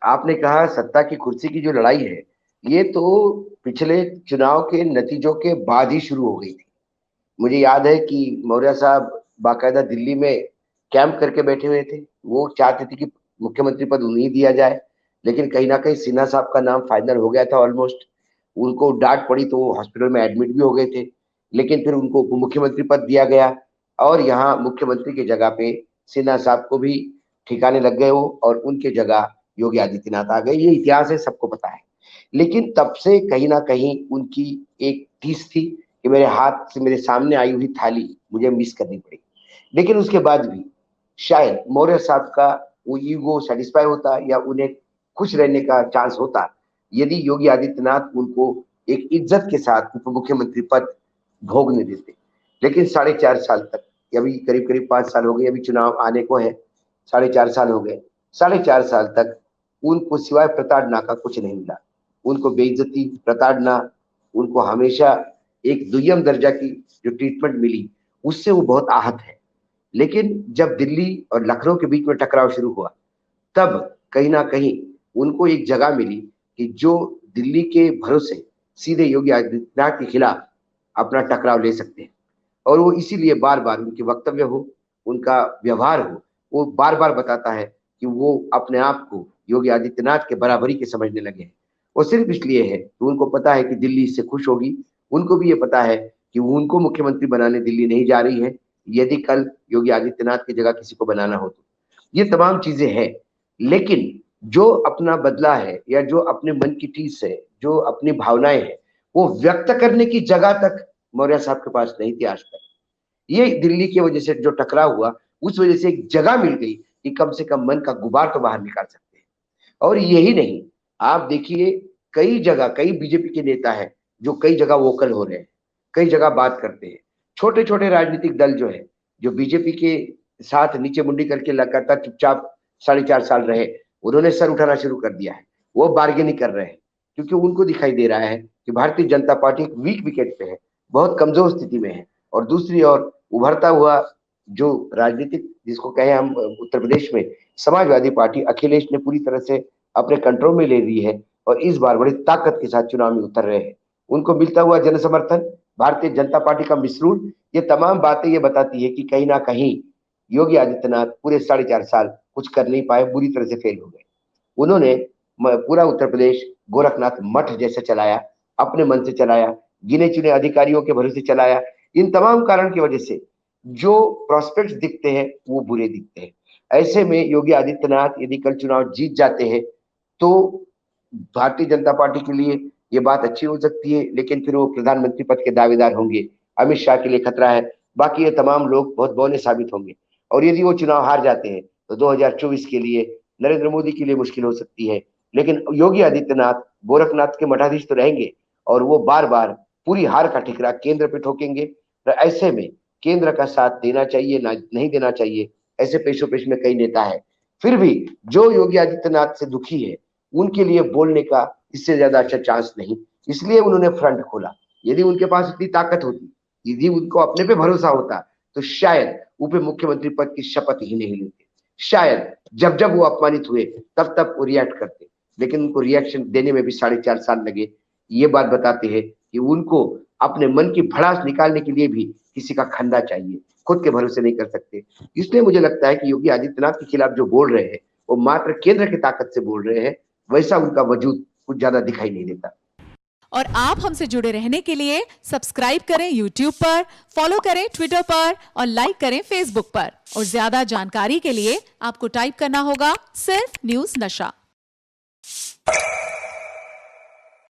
आपने कहा सत्ता की कुर्सी की जो लड़ाई है, ये तो पिछले चुनाव के नतीजों के बाद ही शुरू हो गई थी। मुझे याद है कि मौर्य साहब बाकायदा दिल्ली में कैंप करके बैठे हुए थे। वो चाहते थे कि मुख्यमंत्री पद उन्हें दिया जाए, लेकिन कहीं ना कहीं सिन्हा साहब का नाम फाइनल हो गया था ऑलमोस्ट। उनको डांट पड़ी तो वो हॉस्पिटल में एडमिट भी हो गए थे, लेकिन फिर उनको उप मुख्यमंत्री पद दिया गया और यहाँ मुख्यमंत्री की जगह पे सिन्हा साहब को भी ठिकाने लग गए वो, और उनके जगह योगी आदित्यनाथ आ गए। ये इतिहास है, सबको पता है। लेकिन तब से कहीं ना कहीं उनकी एक टीस थी कि मेरे हाथ से मेरे सामने आई हुई थाली मुझे मिस करनी पड़ी। लेकिन उसके बाद भी शायद मौर्य साहब का वो ईगो सेटिस्फाई होता या उन्हें खुश रहने का चांस होता यदि योगी आदित्यनाथ उनको एक इज्जत के साथ उप मुख्यमंत्री पद भोगने देते। लेकिन 4.5 साल तक, अभी करीब करीब 5 साल हो गए, अभी चुनाव आने को है, 4.5 साल हो गए। 4.5 साल तक उनको सिवाय प्रताड़ना का कुछ नहीं मिला। उनको बेइज्जती, प्रताड़ना, उनको हमेशा एक दुय्यम दर्जा की जो ट्रीटमेंट मिली, उससे वो बहुत आहत है। लेकिन जब दिल्ली और लखनऊ के बीच में टकराव शुरू हुआ, तब कहीं ना कहीं उनको एक जगह मिली कि जो दिल्ली के भरोसे सीधे योगी आदित्यनाथ के खिलाफ अपना टकराव ले सकते हैं। और वो इसीलिए बार बार उनके वक्तव्य हो, उनका व्यवहार हो, वो बार बार बताता है कि वो अपने आप को योगी आदित्यनाथ के बराबरी के समझने लगे हैं। वो सिर्फ इसलिए है कि उनको पता है कि दिल्ली इससे खुश होगी। उनको भी ये पता है कि वो उनको मुख्यमंत्री बनाने दिल्ली नहीं जा रही है, यदि कल योगी आदित्यनाथ की जगह किसी को बनाना हो तो। ये तमाम चीजें हैं। लेकिन जो अपना बदला है या जो अपने मन की टीस है, जो अपनी भावनाएं हैं, वो व्यक्त करने की जगह तक मौर्य साहब के पास नहीं थी आज तक। ये दिल्ली की वजह से जो टकराव हुआ, उस वजह से एक जगह मिल गई कि कम से कम मन का गुबार तो बाहर निकाल सकते हैं। और यही नहीं, आप देखिए, कई जगह कई बीजेपी के नेता हैं जो कई जगह वोकल हो रहे हैं, कई जगह बात करते हैं। छोटे छोटे राजनीतिक दल जो है, जो बीजेपी के साथ नीचे मुंडी करके लगातार चुपचाप 4.5 साल रहे, उन्होंने सर उठाना शुरू कर दिया है। वो बार्गेनिंग कर रहे हैं, क्योंकि उनको दिखाई दे रहा है कि भारतीय जनता पार्टी एक वीक विकेट पे है, बहुत कमजोर स्थिति में है। और दूसरी ओर उभरता हुआ जो राजनीतिक, जिसको कहें हम उत्तर प्रदेश में, समाजवादी पार्टी अखिलेश ने पूरी तरह से अपने कंट्रोल में ले ली है और इस बार बड़ी ताकत के साथ चुनाव में उतर रहे हैं। उनको मिलता हुआ जन समर्थन, भारतीय जनता पार्टी का मिसरूल, ये तमाम बातें ये बताती है कि कहीं ना कहीं योगी आदित्यनाथ पूरे 4.5 साल कुछ कर नहीं पाए, बुरी तरह से फेल हो गए। उन्होंने पूरा उत्तर प्रदेश गोरखनाथ मठ जैसे चलाया, अपने मन से चलाया, गिने चुने अधिकारियों के भरोसे चलाया। इन तमाम कारण की वजह से जो प्रोस्पेक्ट्स दिखते हैं वो बुरे दिखते हैं। ऐसे में योगी आदित्यनाथ यदि कल चुनाव जीत जाते हैं तो भारतीय जनता पार्टी के लिए ये बात अच्छी हो सकती है, लेकिन फिर वो प्रधानमंत्री पद के दावेदार होंगे, अमित शाह के लिए खतरा है, बाकी ये तमाम लोग बहुत बौने साबित होंगे। और यदि वो चुनाव हार जाते हैं तो 2024 के लिए नरेंद्र मोदी के लिए मुश्किल हो सकती है। लेकिन योगी आदित्यनाथ गोरखनाथ के मठाधीश तो रहेंगे, और वो बार बार पूरी हार का ठिकरा केंद्र पे ठोकेंगे। तो ऐसे में केंद्र का साथ देना चाहिए ना नहीं देना चाहिए, ऐसे पेशो पेश में कई नेता है। फिर भी जो योगी आदित्यनाथ से दुखी है, उनके लिए बोलने का इससे ज्यादा अच्छा चांस नहीं, इसलिए उन्होंने फ्रंट खोला। यदि उनके पास इतनी ताकत होती, यदि उनको अपने पे भरोसा होता, तो शायद उप मुख्यमंत्री पद की शपथ ही नहीं लेते। शायद जब जब वो अपमानित हुए तब तब वो रिएक्ट करते, लेकिन उनको रिएक्शन देने में भी 4.5 साल लगे। ये बात बताते हैं कि उनको अपने मन की भड़ास निकालने के लिए भी किसी का खंदा चाहिए, खुद के भरोसे नहीं कर सकते। इसलिए मुझे लगता है कि योगी आदित्यनाथ के खिलाफ जो बोल रहे हैं वो मात्र केंद्र की ताकत से बोल रहे हैं, वैसा उनका वजूद कुछ ज्यादा दिखाई नहीं देता। और आप हमसे जुड़े रहने के लिए सब्सक्राइब करें YouTube पर, फॉलो करें ट्विटर पर और लाइक करें Facebook पर। और ज्यादा जानकारी के लिए आपको टाइप करना होगा सिर्फ न्यूज़ नशा।